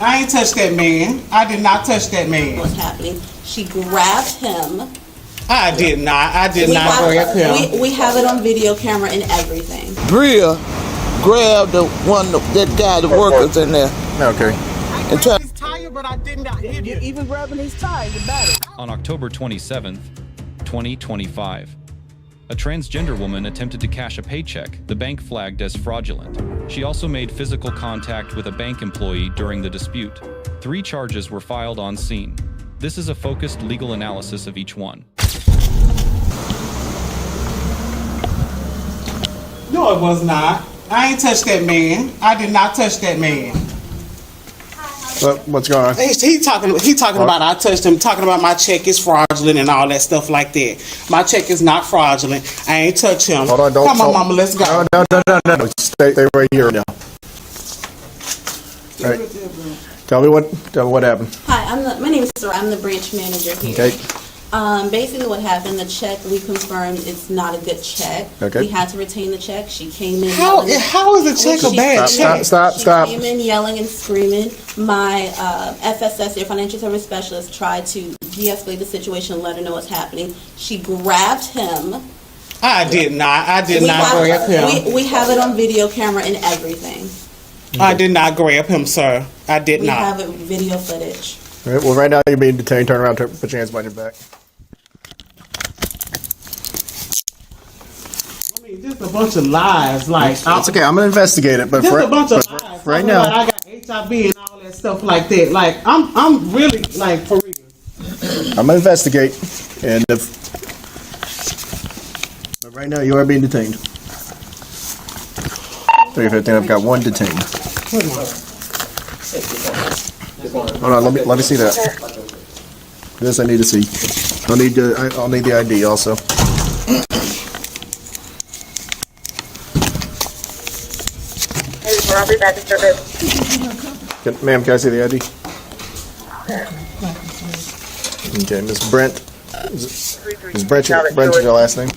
I ain't touched that man. I did not touch that man. What's happening? She grabbed him. I did not. I did not grab him. We have it on video camera and everything. Bria grabbed that guy, the workers in there. Okay. And tried his tire, but I did not hit him. Even grabbing his tire, the battery. On October 27th, 2025, a transgender woman attempted to cash a paycheck the bank flagged as fraudulent. She also made physical contact with a bank employee during the dispute. 3 charges were filed on scene. This is a focused legal analysis of each one. No, it was not. I ain't touched that man. I did not touch that man. What's going on? He talking about I touched him, talking about my check is fraudulent and all that stuff like that. My check is not fraudulent. I ain't touch him. Hold on, don't. Come on, mama, let's go. No. Stay right here now. All right. Tell me what happened. Hi, my name is Sarah. I'm the branch manager here. Okay. Basically what happened, the check, we confirmed it's not a good check. Okay. We had to retain the check. She came in. How is a check a bad check? Stop. She came in yelling and screaming. My FSS, your financial service specialist, tried to de-escalate the situation and let her know what's happening. She grabbed him. I did not. I did not grab him. We have it on video camera and everything. I did not grab him, sir. I did not. We have it video footage. All right, well, right now you're being detained. Turn around, put your hands behind your back. I mean, just a bunch of lies. Like, it's okay. I'm gonna investigate it, but just a bunch of lies. Right now, I got HIV and all that stuff like that. Like, I'm really like for real. I'm gonna investigate, and but right now you are being detained. 315. I've got 1 detained. Hold on, let me see that. This I need to see. I'll need the ID also. Ma'am, can I see the ID? Okay, Miss Brent. Is Brent your last name?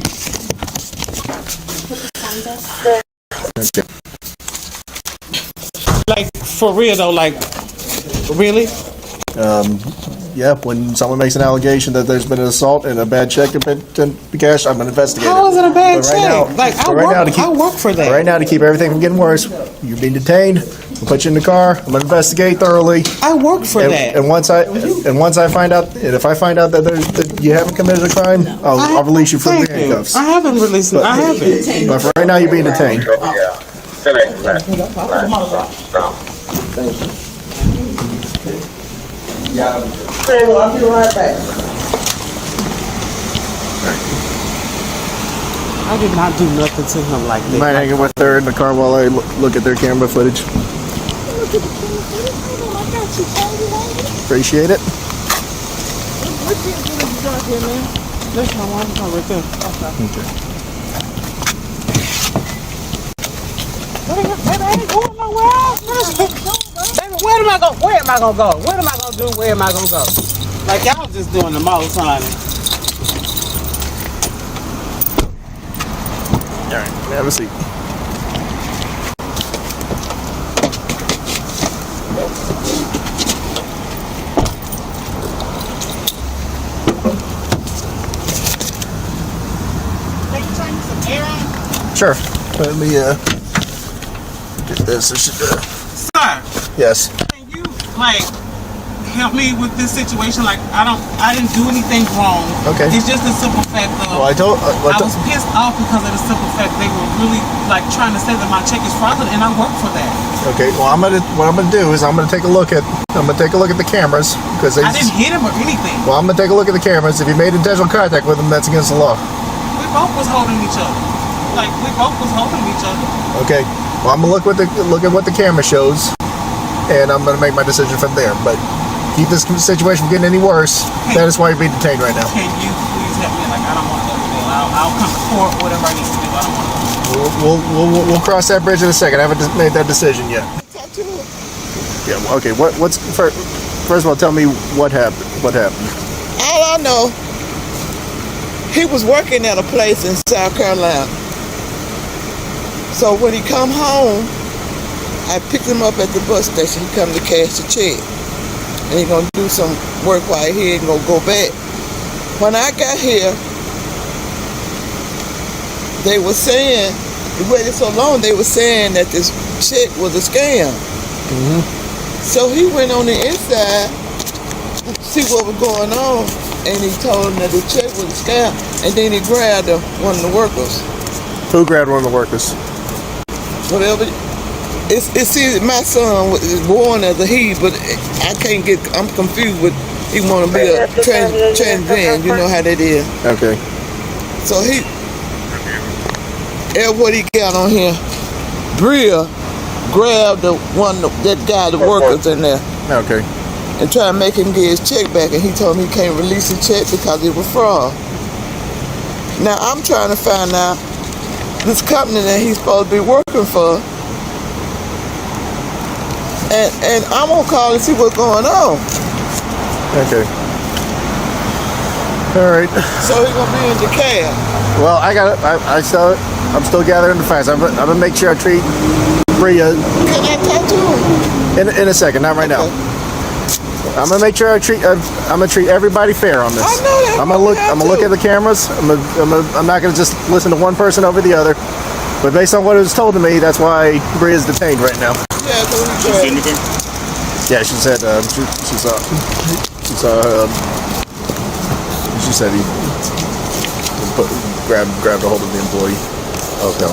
Okay. Like for real though, like really? Yeah, when someone makes an allegation that there's been an assault and a bad check has been cashed, I'm going to investigate it. How is it a bad But right check? now- Like but right now to keep- I work for that. Right now, to keep everything from getting worse, you're being detained. We'll put you in the car. I'm going to investigate thoroughly. I work for And, that. and once I find out, and if I find out that you haven't committed a crime, I'll release you from the Thank you. handcuffs. I haven't released. I haven't. But for right now, you're being detained. I'll be right back. I did not do nothing to him like You might that. hang with her in the car while I look at their camera footage. Appreciate it. That's my mom's car right there. Okay. Baby, I ain't going nowhere. Baby, where am I gonna go? What am I gonna do? Where am I gonna go? Like y'all just doing the most, honey. All right, have a seat. Can you turn me some air on? Sure. Let me get this. Sir, Yes. can you like help me with this situation? Like I didn't do anything wrong. Okay. It's just the simple fact of Well, I was pissed off because of the simple fact they were really like trying to say that my check is fraudulent and I work for that. Okay. Well, what I'm gonna do is I'm gonna take a look at the cameras because I didn't hit him or anything. Well, I'm gonna take a look at the cameras. If you made intentional contact with them, that's against the law. We both was holding each other. Like we both was holding each other. Okay. Well, I'm gonna look at what the camera shows, and I'm gonna make my decision from there. But keep this situation from getting any worse. That is why you're being detained right now. Can you please help me? Like I don't want to go to jail. I'll come to court, whatever I need to do. I don't want to go. We'll cross that bridge in a second. I haven't made that decision yet. Yeah. Well, okay. What's first of all? Tell me what happened. What happened? All I know, he was working at a place in South Carolina. So when he come home, I picked him up at the bus station. He come to cash the check. And he gonna do some work while he here and gonna go back. When I got here, they were saying, we waited so long, they were saying that this check was a scam. Mm-hmm. So he went on the inside to see what was going on, and he told him that the check was a scam, and then he grabbed one of the workers. Who grabbed one of the workers? Whatever. It's either my son is born as a he, but I can't get, I'm confused with, he want to be a transgender, you know how that is. Okay. So what he got on here, Bria grabbed that guy, the workers in there. Okay. And try to make him get his check back, and he told me he can't release the check because it was fraud. Now I'm trying to find out this company that he's supposed to be working for, and I'm gonna call and see what's going on. Okay. All right. So he's gonna be in the cab. Well, I'm still gathering the facts. I'm gonna make sure I treat Bria. Can I talk to him? In a second, not right now. I'm gonna make sure I'm gonna treat everybody fair on this. I know that. I'm gonna look at the cameras. I'm not gonna just listen to one person over the other. But based on what was told to me, that's why Bria's detained right now. Yeah, so Yeah, she said she said he grabbed a hold of the employee. Okay,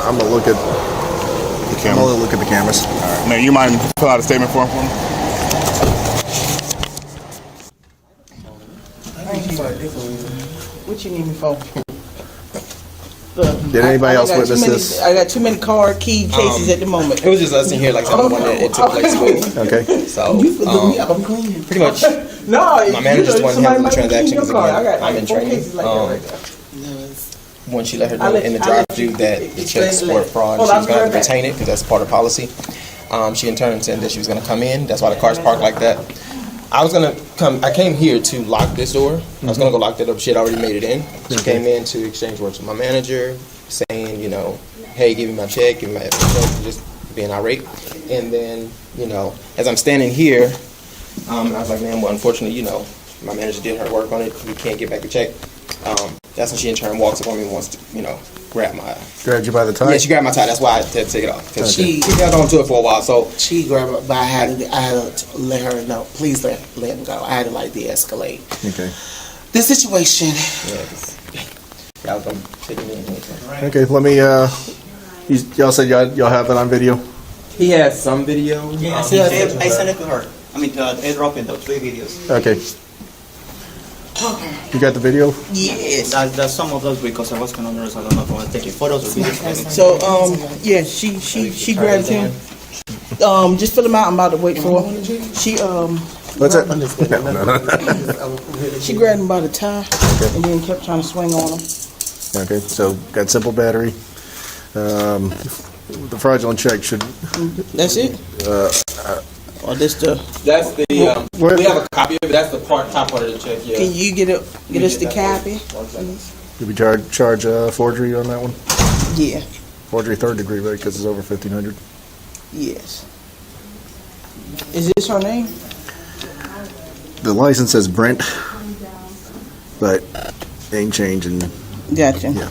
I'm gonna look at the camera. I'm gonna look at the cameras. All right. Now, you mind fill out a statement for me? What you need me for? Did anybody else witness this? I got too many key cases at the moment. It was just us in here, like someone that it took place with. Okay. So, pretty much, No, my manager's the one handling the transaction because again, I'm in training. Like When she let her know in the drive-thru that the checks were fraud, she was going to have to retain it because that's part of policy. She in turn said that she was going to come in. That's why the car's parked like that. I came here to lock this door. I was going to go lock that up. She had already made it in. She came in to exchange words with my manager, saying, hey, give me my check, give me my check, just being irate. And then, as I'm standing here, I was like, man, well, unfortunately, my manager did her work on it. We can't get back the check. That's when she in turn walks up on me and wants to, Grabbed you by the tie? Yeah, she grabbed my tie. That's why I had to take it off. Because she held on to it for a while. So she grabbed it, but I had to let her know. Please let him go. I had to de-escalate. Okay. The situation. Yeah, I was going to take it in. Okay, let me, y'all said y'all have it on video? He has some video. Yeah, I sent it to her. I mean, airdrop in the 3 videos. Okay. You got the video? Yes. That's some of those because I was going on there, so I don't know if I was taking photos or videos. So, yeah, she grabbed him. Just fill him out. I'm about to wait for her. She, What's that? she grabbed him by the tie and then kept trying to swing on him. Okay, so got simple battery. The fraudulent check should. That's it? Or this That's the, we have a copy of it. That's the top part of the check, yeah. Can you get us the copy? Did we charge forgery on that one? Yeah. Forgery 3rd degree, right? Because it's over 1,500. Yes. Is this her name? The license says Brent, but ain't changing. Gotcha. Yeah.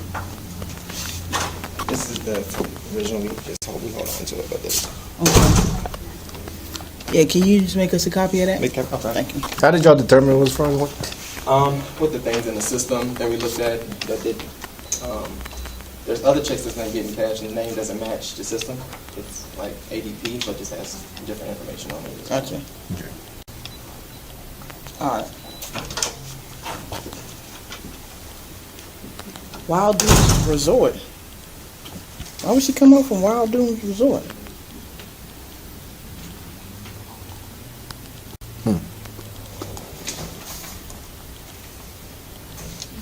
This is the original. We just hold on to it, but this. Okay. Yeah, can you just make us a copy of that? Okay. Thank you. How did y'all determine it was fraudulent? With the things in the system that we looked at, that did, there's other checks that's not getting cashed and the name doesn't match the system. It's like ADP, but just has different information on it. Gotcha. Okay. All right. Wild Dunes Resort. Why would she come up from Wild Dunes Resort?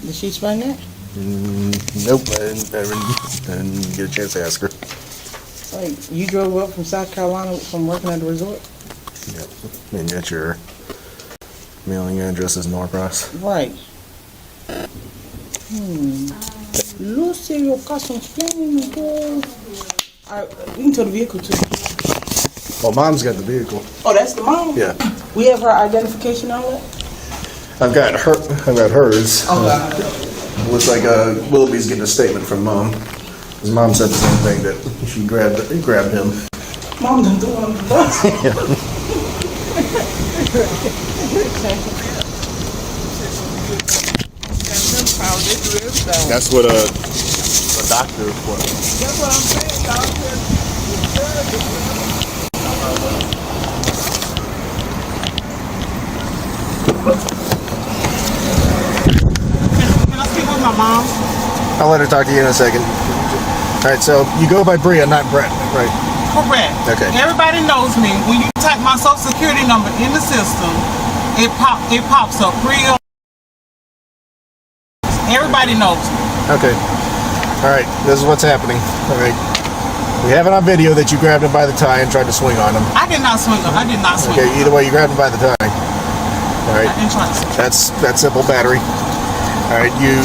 Did she explain that? Nope, I didn't get a chance to ask her. Like, you drove up from South Carolina from working at the resort? Yep. And yet your mailing address is Norcross. Right. Lucy, your customs planning, girl. Alright, we can tow the vehicle too. Well, mom's got the vehicle. Oh, that's the mom? Yeah. We have her identification on it? I've got hers. Okay. Looks like Willoughby's getting a statement from mom. His mom said the same thing, that she grabbed him. Mom done do one of the bus. That's what a doctor for. That's what I'm saying, doctor. Can I speak with my mom? I'll let her talk to you in a second. All right, so you go by Bria, not Brett, right? Correct. Okay. Everybody knows me. When you type my social security number in the system, it pops up. Bria. Everybody knows me. Okay. All right, this is what's happening. All right. We have it on video that you grabbed him by the tie and tried to swing on him. I did not swing him. I did not swing Okay, him. either way, you grabbed him by the tie. All right. I didn't try to swing. That's simple battery. All right, you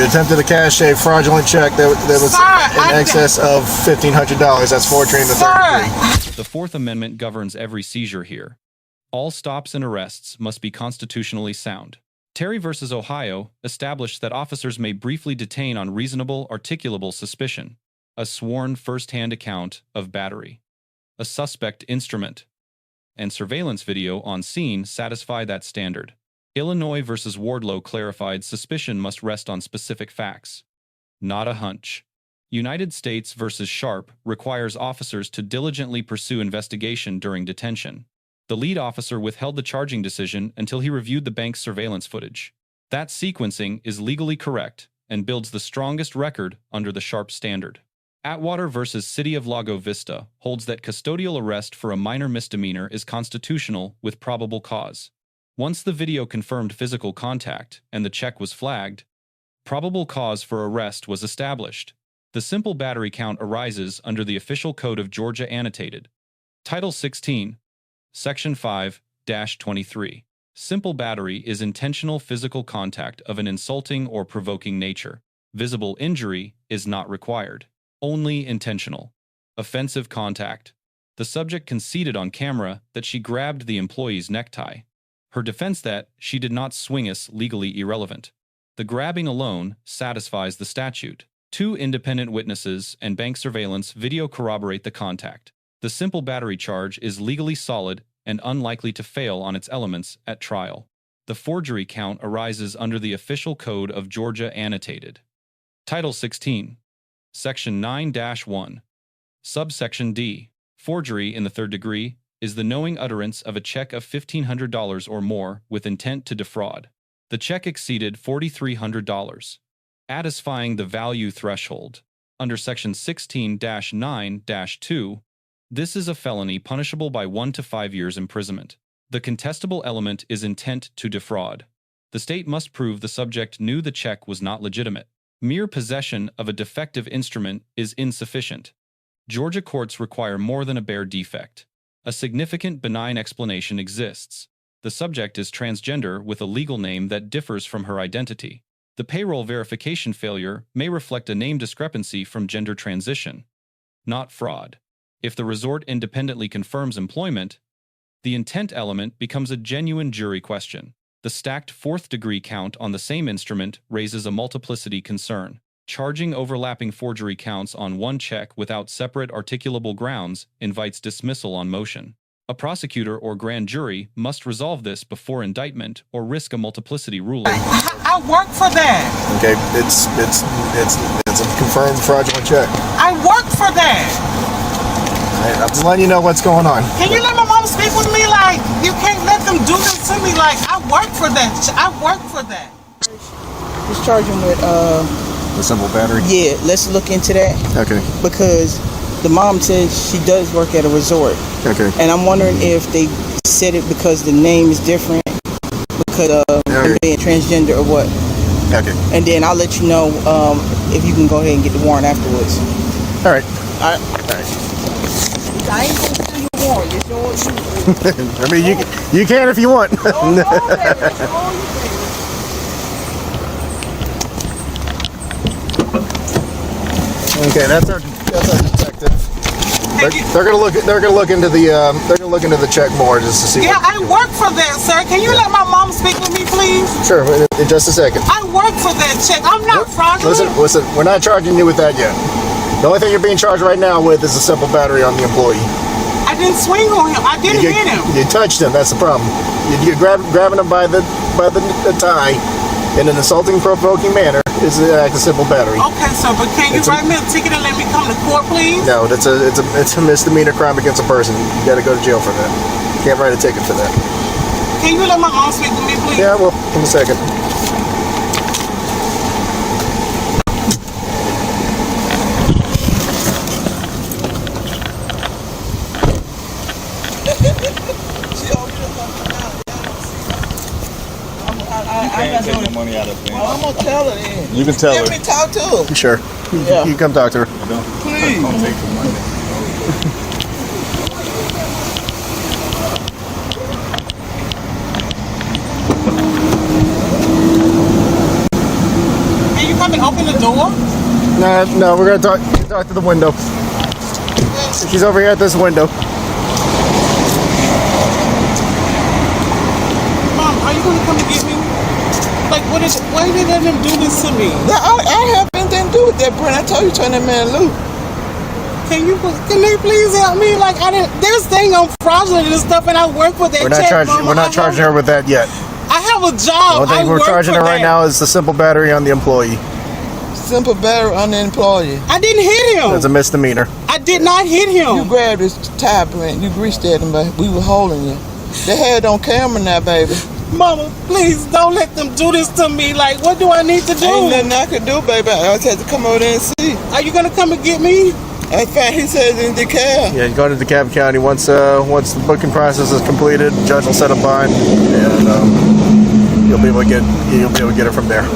attempted to cash a fraudulent check that was in excess of $1,500. That's forgery in the third degree. The Fourth Amendment governs every seizure here. All stops and arrests must be constitutionally sound. Terry v. Ohio established that officers may briefly detain on reasonable, articulable suspicion, a sworn first-hand account of battery, a suspect instrument, and surveillance video on scene satisfy that standard. Illinois v. Wardlow clarified suspicion must rest on specific facts, not a hunch. United States v. Sharp requires officers to diligently pursue investigation during detention. The lead officer withheld the charging decision until he reviewed the bank's surveillance footage. That sequencing is legally correct and builds the strongest record under the Sharp standard. Atwater v. City of Lago Vista holds that custodial arrest for a minor misdemeanor is constitutional with probable cause. Once the video confirmed physical contact and the check was flagged, probable cause for arrest was established. The simple battery count arises under the Official Code of Georgia Annotated, Title 16, Section 5-23. Simple battery is intentional physical contact of an insulting or provoking nature. Visible injury is not required. Only intentional. Offensive contact. The subject conceded on camera that she grabbed the employee's necktie. Her defense that she did not swing is legally irrelevant. The grabbing alone satisfies the statute. 2 independent witnesses and bank surveillance video corroborate the contact. The simple battery charge is legally solid and unlikely to fail on its elements at trial. The forgery count arises under the Official Code of Georgia Annotated. Title 16, Section 9-1, Subsection D. Forgery in the third degree is the knowing utterance of a check of $1,500 or more with intent to defraud. The check exceeded $4,300, satisfying the value threshold. Under Section 16-9-2, this is a felony punishable by 1 to 5 years imprisonment. The contestable element is intent to defraud. The state must prove the subject knew the check was not legitimate. Mere possession of a defective instrument is insufficient. Georgia courts require more than a bare defect. A significant benign explanation exists. The subject is transgender with a legal name that differs from her identity. The payroll verification failure may reflect a name discrepancy from gender transition, not fraud. If the resort independently confirms employment, the intent element becomes a genuine jury question. The stacked fourth-degree count on the same instrument raises a multiplicity concern. Charging overlapping forgery counts on one check without separate articulable grounds invites dismissal on motion. A prosecutor or grand jury must resolve this before indictment or risk a multiplicity ruling. I work for that. Okay, it's a confirmed fraudulent check. I work for that. I'm just letting you know what's going on. Can you let my mom speak with me? Like, you can't let them do this to me. Like, I work for that. I work for that. Just charge him with, The simple battery? yeah, let's look into that. Okay. Because the mom says she does work at a resort. Okay. And I'm wondering if they said it because the name is different, because they're being transgender or what. Okay. And then I'll let you know if you can go ahead and get the warrant afterwards. All right. All right. All right. I ain't gonna steal your warrant. It's yours. I mean, you can if you want. Okay, that's our detective. They're gonna look into the check more just to see. Yeah, I work for that, sir. Can you let my mom speak with me, please? Sure, in just a second. I work for that check. I'm not fraudulent. Listen, we're not charging you with that yet. The only thing you're being charged right now with is a simple battery on the employee. I didn't swing on him. I didn't hit him. You touched him. That's the problem. You're grabbing him by the tie in an insulting, provoking manner is an act of simple battery. Okay, sir, but can you write me a ticket and let me come to court, please? No, it's a misdemeanor crime against a person. You got to go to jail for that. You can't write a ticket for that. Can you let my mom speak to me, please? Yeah, well, in a second. Can't take no money out of things. I'm gonna tell her then. You can tell her. Let me talk to her. Sure. Yeah. You come talk to her. Please. Don't take the money. Can you come and open the door? No, we're gonna talk to the window. She's over here at this window. Mom, are you gonna come and get me? Like, why did they let them do this to me? I have anything to do with that, Brent. I told you turn that man loose. Can they please help me? Like, they're saying I'm fraudulent and stuff, and I work for that check, Mama. We're not charging her with that yet. I have a job. The only thing we're charging her right now is the simple battery on the employee. Simple battery on the employee. I didn't hit him. That's a misdemeanor. I did not hit him. You grabbed his tie, Brent. You greased at him, but we were holding you. They had it on camera now, baby. Mama, please don't let them do this to me. Like, what do I need to do? Ain't nothing I could do, baby. I just had to come over there and see. Are you gonna come and get me? I found he says in DeKalb. Yeah, you go to DeKalb County. Once the booking process is completed, the judge will set a fine, and you'll be able to get her from there.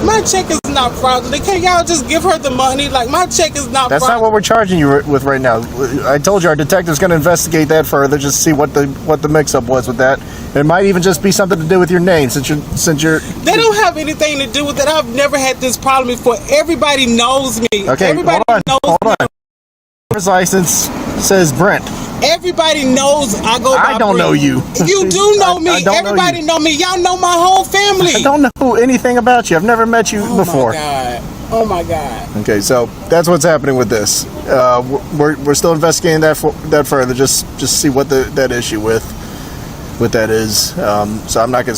My check is not fraudulent. Can't y'all just give her the money? Like, my check is not That's fraudulent. not what we're charging you with right now. I told you our detective's going to investigate that further, just to see what the mix-up was with that. It might even just be something to do with your name, since you're. They don't have anything to do with it. I've never had this problem before. Everybody knows me. Okay, everybody knows hold me. on. Driver's license says Brent. Everybody knows I go by I don't know you. You do know me. Everybody know me. Y'all know my whole family. I don't know anything about you. I've never met you before. Oh my God. Okay, so that's what's happening with this. We're still investigating that further, just see what that issue with that is. So I'm not gonna.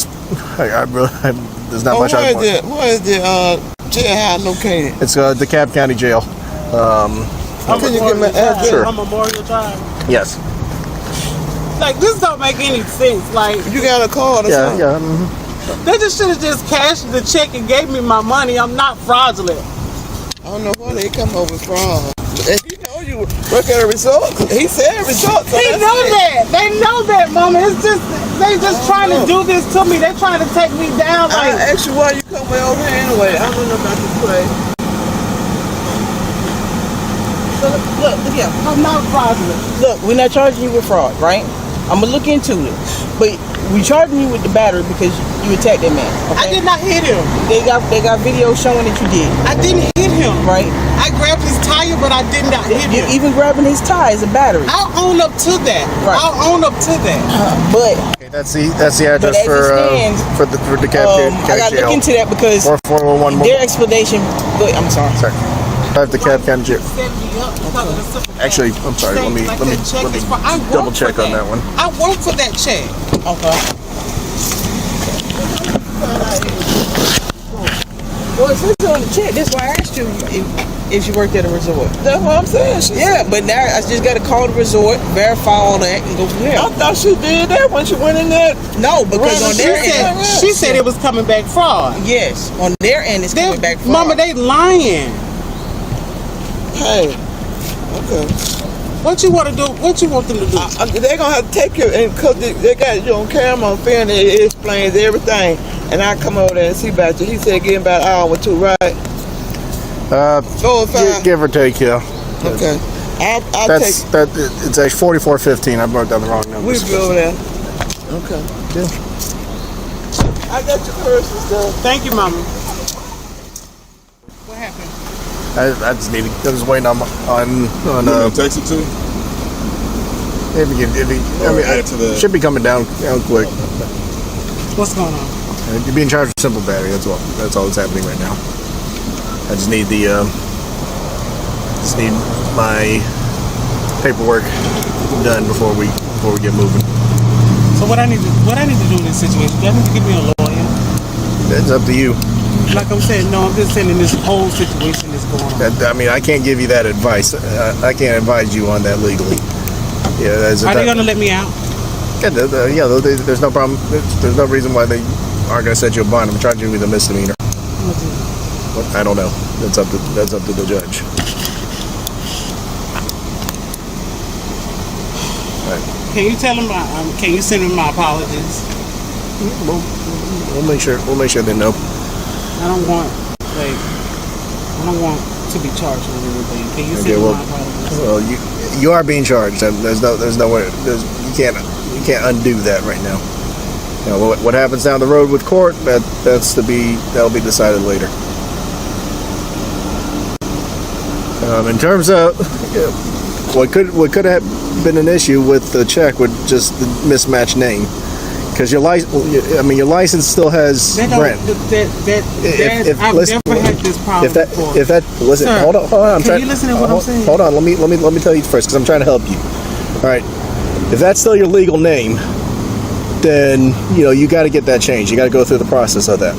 There's not much. Where is the jailhouse located? It's DeKalb County Jail. Can you give me an address? Sure. On Memorial Drive. Yes. Like, this don't make any sense. Like, You got a card or something? Yeah. Mm-hmm. they just should have just cashed the check and gave me my money. I'm not fraudulent. I don't know why they come over from. And you know you work at a resort. He said resort. So They know that. They know that, Mama. It's just they just trying to do this to me. They're trying to take me down. I Like, asked you why you come way over here anyway. I don't know about this place. Look here. I'm not fraudulent. Look, we're not charging you with fraud, right? I'm gonna look into it. But we charging you with the battery because you attacked that man. I Okay? did not hit him. They got video showing that you did. I didn't hit him. Right? I grabbed his tire, but I did not hit him. Even grabbing his tie is a battery. I'll own up to that. Right. I'll own up to that. But Okay, that's the address as it stands, for DeKalb I gotta Jail. look into that because 4401. their explanation. But I'm sorry. Sorry. I have DeKalb County Jail. Set me up because of the simple Actually, fact. I'm sorry. Let me Like, that check is for- I work double for check on that one. I work for that check. Okay. Well, it says on the check. That's why I asked you if you worked at a resort. That's what I'm saying. Yeah, but now I just got to call the resort, verify all that, and go from there. I thought she did that when she went in there. No, because on their end, She said it was coming back fraud. yes, on their end it's coming back fraud. Mama, they lying. Hey. Okay. What you want to do? What you want them to do? They're going to have to take you, and because they got you on camera on film, it explains everything. And I come over there and see about you. He said give about an hour or two, right? 4 or 5? Give or take, yeah. Okay. I'll It's actually 4415. I wrote down the wrong number. We'll be over there. Okay. Yeah. I got your purse and stuff. Thank you, Mama. What happened? I just needed. I was waiting on You want me to text it to you? It should be coming down quick. What's going on? You're being charged with simple battery. That's all. That's all that's happening right now. I just need my paperwork done before we get moving. So what I need to do in this situation? Do I need to give me a lawyer? It's up to you. Like I'm saying, no, I'm just saying in this whole situation that's going on. I mean, I can't give you that advice. I can't advise you on that legally. Yeah, Are they gonna let me out? Yeah, there's no problem. There's no reason why they aren't gonna set you a bond. I'm charging you with a misdemeanor. I don't know. That's up to the judge. Right. Can you tell him? Can you send him my apologies? We'll make sure they know. I don't want to be charged with anything. Can you send him my apologies? Well, you are being charged. There's no way. You can't undo that right now. You know, what happens down the road with court, that'll be decided later. In terms of what could have been an issue with the check with just the mismatched name, because your license still has Brent. I've never had this problem before. Listen, Sir, hold on. Can you listen to what I'm saying? Hold on. Let me tell you first, because I'm trying to help you. All right. If that's still your legal name, then you got to get that changed. You got to go through the process of that.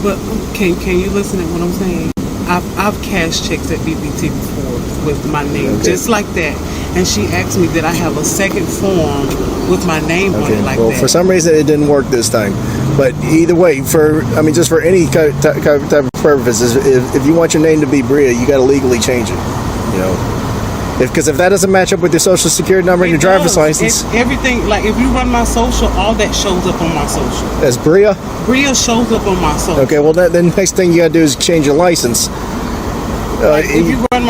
But can you listen to what I'm saying? I've cashed checks at BBT before with my name, just like that. And she asked me that I have a second form with my name on it like that. Well, for some reason it didn't work this time. But either way, just for any type of purposes, if you want your name to be Bria, you got to legally change it. Because if that doesn't match up with your social security number and your driver's license, everything, like if you run my social, all that shows up on my social. As Bria? Bria shows up on my social. Okay, well then the next thing you gotta do is change your license. If you run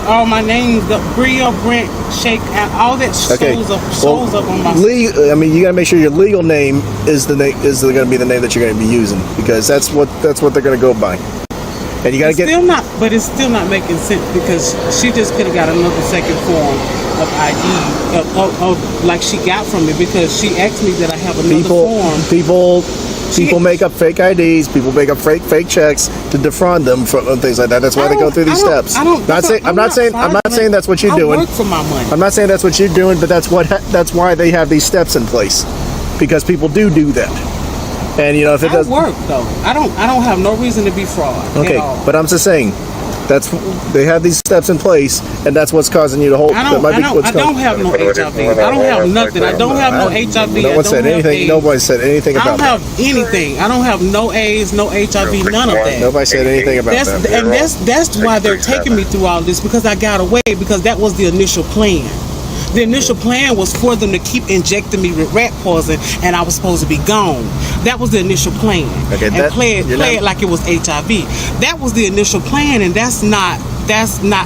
all my names, the Bria, Brent, Shake, all that shows up on my social. You gotta make sure your legal name is gonna be the name that you're gonna be using, because that's what they're gonna go by. And you gotta but it's still not making sense, because she just could have got another second form of ID, like she got from me, because she asked me that I have another form. People make up fake IDs. People make up fake checks to defraud them from things like that. That's why they go through these steps. I'm not saying that's what you're doing. I work for my money. I'm not saying that's what you're doing, but that's why they have these steps in place, because people do that. And if it doesn't work though, I don't have no reason to be fraud. Okay, at all. but I'm just saying, they have these steps in place, and that's what's causing you to hold. I don't have no HIV. I don't have nothing. I don't have no HIV. No one said anything. Nobody said anything about that. I don't have anything. I don't have no AIDS, no HIV, none of that. Nobody said anything about that. And that's why they're taking me through all this, because I got away, because that was the initial plan. The initial plan was for them to keep injecting me with rat poison, and I was supposed to be gone. That was the initial plan. Okay, and play it like it was HIV. That was the initial plan, and that's not.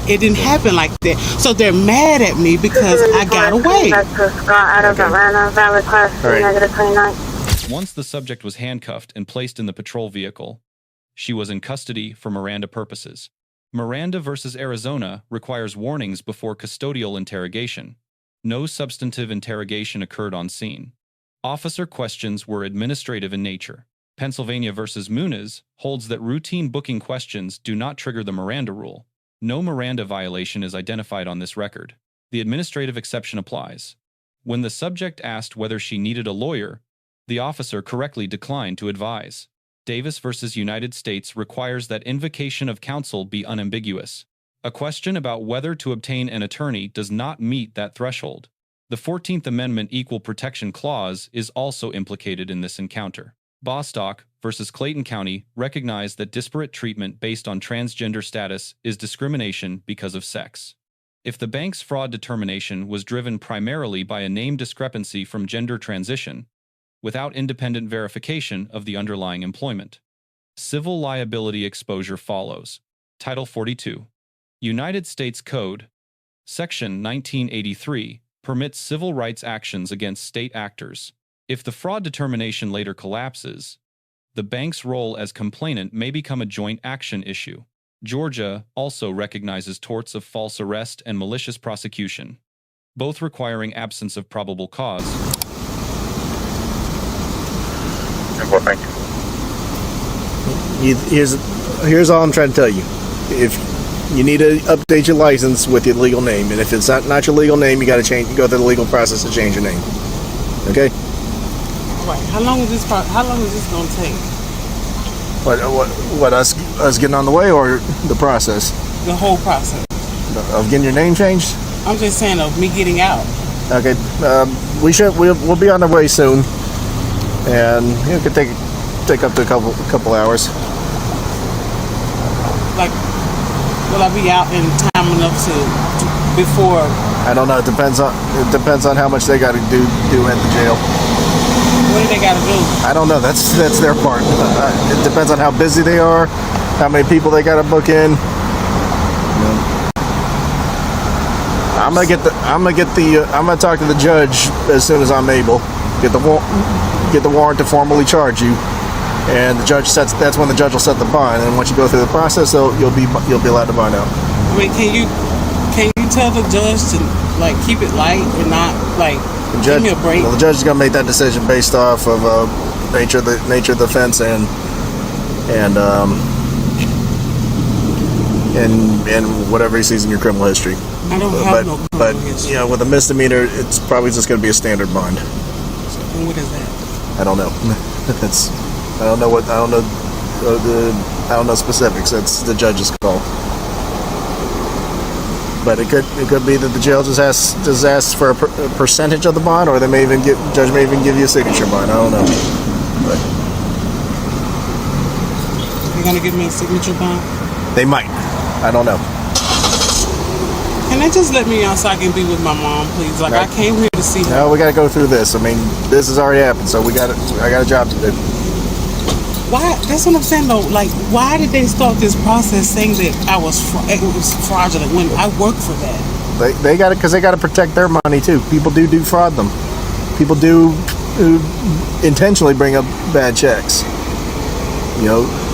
It didn't happen like that. So they're mad at me because I got away. Once the subject was handcuffed and placed in the patrol vehicle, she was in custody for Miranda purposes. Miranda versus Arizona requires warnings before custodial interrogation. No substantive interrogation occurred on scene. Officer questions were administrative in nature. Pennsylvania versus Muniz holds that routine booking questions do not trigger the Miranda rule. No Miranda violation is identified on this record. The administrative exception applies. When the subject asked whether she needed a lawyer, the officer correctly declined to advise. Davis versus United States requires that invocation of counsel be unambiguous. A question about whether to obtain an attorney does not meet that threshold. The 14th Amendment Equal Protection Clause is also implicated in this encounter. Bostock versus Clayton County recognized that disparate treatment based on transgender status is discrimination because of sex. If the bank's fraud determination was driven primarily by a name discrepancy from gender transition, without independent verification of the underlying employment, civil liability exposure follows. Title 42. United States Code, Section 1983, permits civil rights actions against state actors. If the fraud determination later collapses, the bank's role as complainant may become a joint action issue. Georgia also recognizes torts of false arrest and malicious prosecution. both requiring absence of probable cause. Well, thank you. Here's all I'm trying to tell you. If you need to update your license with your legal name, and if it's not your legal name, you got to go through the legal process to change your name. Okay? Right. How long is this gonna take? What us getting on the way, or the process The whole process. of getting your name changed? I'm just saying of me getting out. Okay. We'll be on the way soon, and it could take up to a couple hours. Like, will I be out in time enough to before? I don't know. It depends on how much they got to do at the jail. What do they got to do? I don't know. That's their part. It depends on how busy they are, how many people they got to book in. I'm gonna talk to the judge as soon as I'm able. Get the warrant to formally charge you, and that's when the judge will set the bond. And once you go through the process, you'll be allowed to bond out. I mean, can you tell the judge to like keep it light and not like give me a break? Well, the judge is gonna make that decision based off of nature of the offense and whatever he sees in your criminal history. I don't have no criminal history. Yeah, with a misdemeanor, it's probably just going to be a standard bond. And what is that? I don't know. I don't know specifics. That's the judge's call. But it could be that the jail just asks for a percentage of the bond, or judge may even give you a signature bond. I don't know. But You're gonna give me a signature bond? they might. I don't know. Can they just let me out so I can be with my mom, please? Like, I came here to see her. No, we got to go through this. I mean, this has already happened, so I got a job to do. Why? That's what I'm saying, though. Like, why did they start this process saying that it was fraudulent when I worked for that? They got it because they got to protect their money too. People do fraud them. People do intentionally bring up bad checks.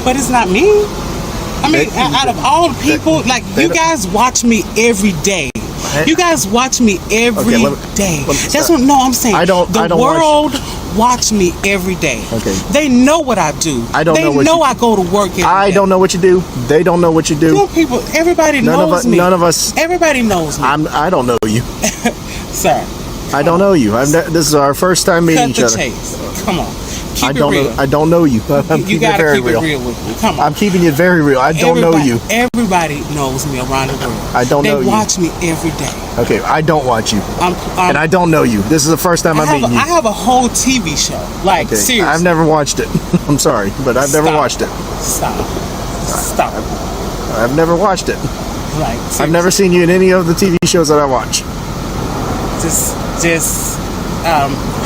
But it's not me. I mean, out of all the people, you guys watch me every day. You guys watch me every day. That's what I'm saying. The world watch me every day. Okay. They know what I do. I go to work every day. I don't know what you do. They don't know what you do. Everybody knows me. None of us. Everybody knows me. I don't know you. Sir. I don't know you. This is our first time meeting each other. Cut the chase. Come on. I don't know you. You gotta keep it real with me. Come on. I'm keeping it very real. I don't know you. Everybody knows me around the world. I don't know you. They watch me every day. Okay, I don't watch you. And I don't know you. This is the first time I'm meeting you. I have a whole TV show. Seriously. I've never watched it. I'm sorry, but I've never watched it. Stop. I've never watched it. Seriously. I've never seen you in any of the TV shows that I watch.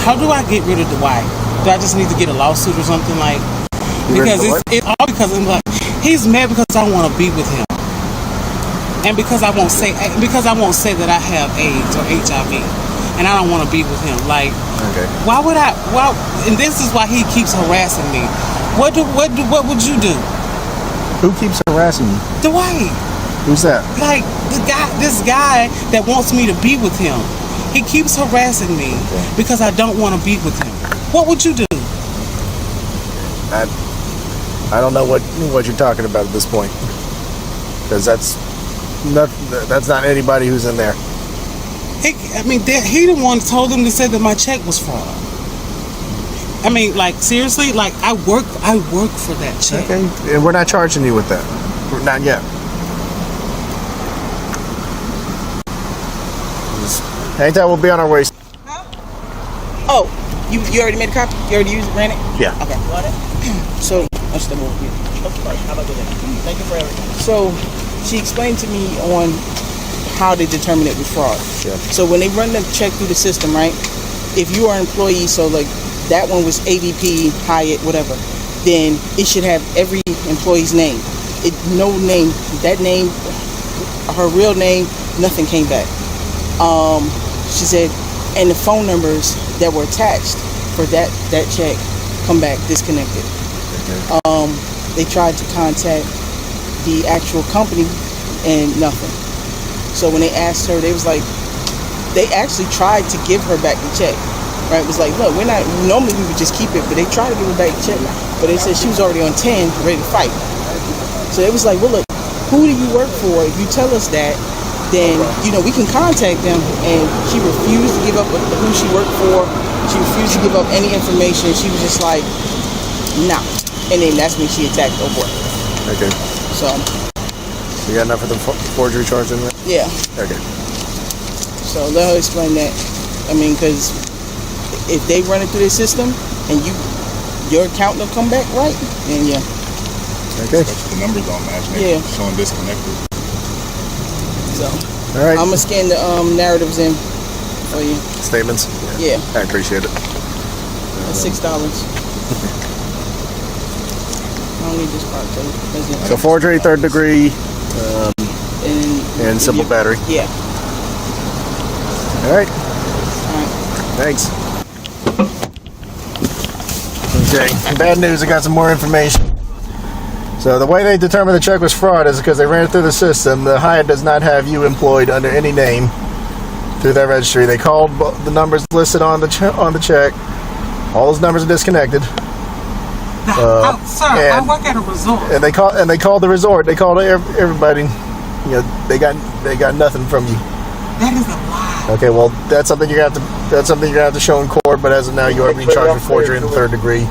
How do I get rid of the wife? Do I just need to get a lawsuit or something because it's all because I'm he's mad because I want to be with him, and because I won't say that I have AIDS or HIV, and I don't want to be with him. Why would I? And this is why he keeps harassing me. What would you do? Who keeps harassing you? The wife. Who's that? This guy that wants me to be with him. He keeps harassing me because I don't want to be with him. What would you do? I don't know what you're talking about at this point, because that's not anybody who's in there. He the one told him to say that my check was fraud. I mean, seriously, I work for that check. Okay, and we're not charging you with that. Not yet. Anytime we'll be on our way. Oh, you already made a copy? You already ran it? Yeah. Okay. So, I'll step over here. Thank you for everything. So, she explained to me on how they determine it was fraud. Yeah. So, when they run the check through the system, right? If you are an employee, so that one was ADP, Hyatt, whatever, then it should have every employee's name. No name, that name, her real name, nothing came back. She said, and the phone numbers that were attached for that check come back disconnected. Okay. They tried to contact the actual company and nothing. So when they asked her, they they actually tried to give her back the check. Right? It was like, look, we're not, normally we would just keep it, but they tried to give her back the check. But they said she was already on 10, ready to fight. So it was like, well, look, who do you work for? If you tell us that, then, you know, we can contact them. And she refused to give up who she worked for. She refused to give up any information. She was just like, nah. And then that's when she attacked over it. Okay. So. You got enough of the forgery charge in there? Yeah. Okay. So let her explain that. I mean, because if they run it through their system and your account will come back right, then yeah. Okay. The numbers don't match. They're showing disconnected. So. All right. I'm gonna scan the narratives in for you. Statements? Yeah. I appreciate it. That's $6. I don't need this part though. So forgery, 3rd degree, and simple battery. Yeah. All right. Thanks. Okay. Bad news. I got some more information. So the way they determined the check was fraud is because they ran it through the system. The Hyatt does not have you employed under any name through that registry. They called the numbers listed on the check. All those numbers are disconnected. Sir, I work at a resort. And they called the resort. They called everybody. You know, they got nothing from you. That is a lie. Okay, well, that's something you're gonna have to show in court. But as of now, you are being charged with forgery in the 3rd degree.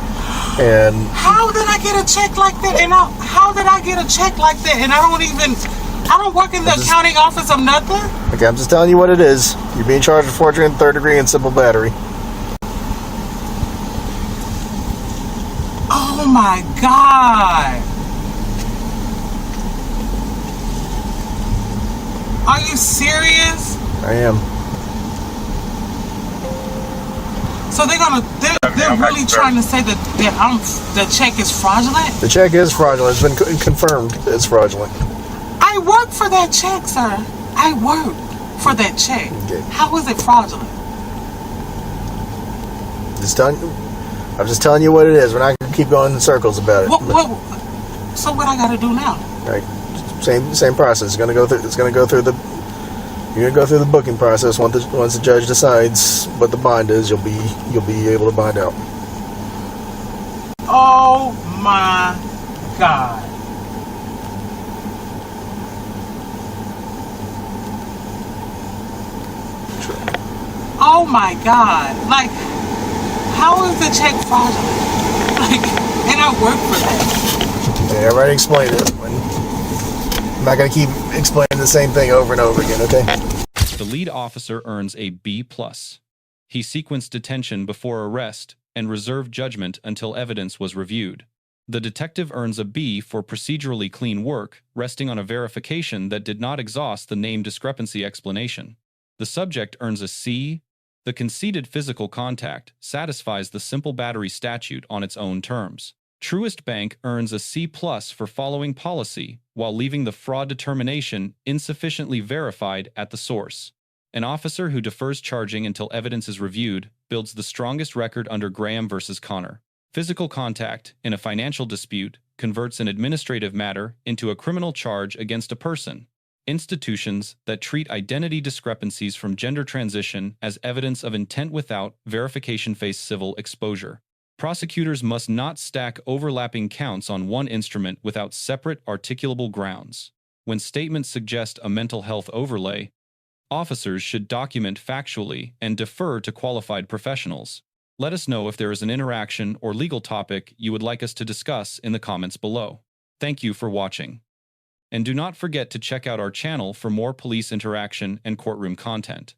And how did I get a check like that? And how did I get a check like that? And I don't work in the accounting office of nothing. Okay, I'm just telling you what it is. You're being charged with forgery in the 3rd degree and simple battery. Oh my God. Are you serious? I am. So they're really trying to say that the check is fraudulent? The check is fraudulent. It's been confirmed it's fraudulent. I work for that check, sir. I work for that check. Okay. How is it fraudulent? I'm just telling you what it is. We're not going to keep going in circles about it. So what I got to do now? Right. Same process. You're going to go through the booking process. Once the judge decides what the bond is, you'll be able to bind out. Oh my God. Sure. Oh my God. Like, how is the check fraudulent? Like, and I work for that. Yeah, I already explained it. I'm not going to keep explaining the same thing over and over again, okay? The lead officer earns a B+. He sequenced detention before arrest and reserved judgment until evidence was reviewed. The detective earns a B for procedurally clean work, resting on a verification that did not exhaust the name discrepancy explanation. The subject earns a C. The conceded physical contact satisfies the simple battery statute on its own terms. Truist Bank earns a C+ for following policy while leaving the fraud determination insufficiently verified at the source. An officer who defers charging until evidence is reviewed builds the strongest record under Graham versus Connor. Physical contact in a financial dispute converts an administrative matter into a criminal charge against a person. Institutions that treat identity discrepancies from gender transition as evidence of intent without verification face civil exposure. Prosecutors must not stack overlapping counts on one instrument without separate articulable grounds. When statements suggest a mental health overlay, officers should document factually and defer to qualified professionals. Let us know if there is an interaction or legal topic you would like us to discuss in the comments below. Thank you for watching. And do not forget to check out our channel for more police interaction and courtroom content.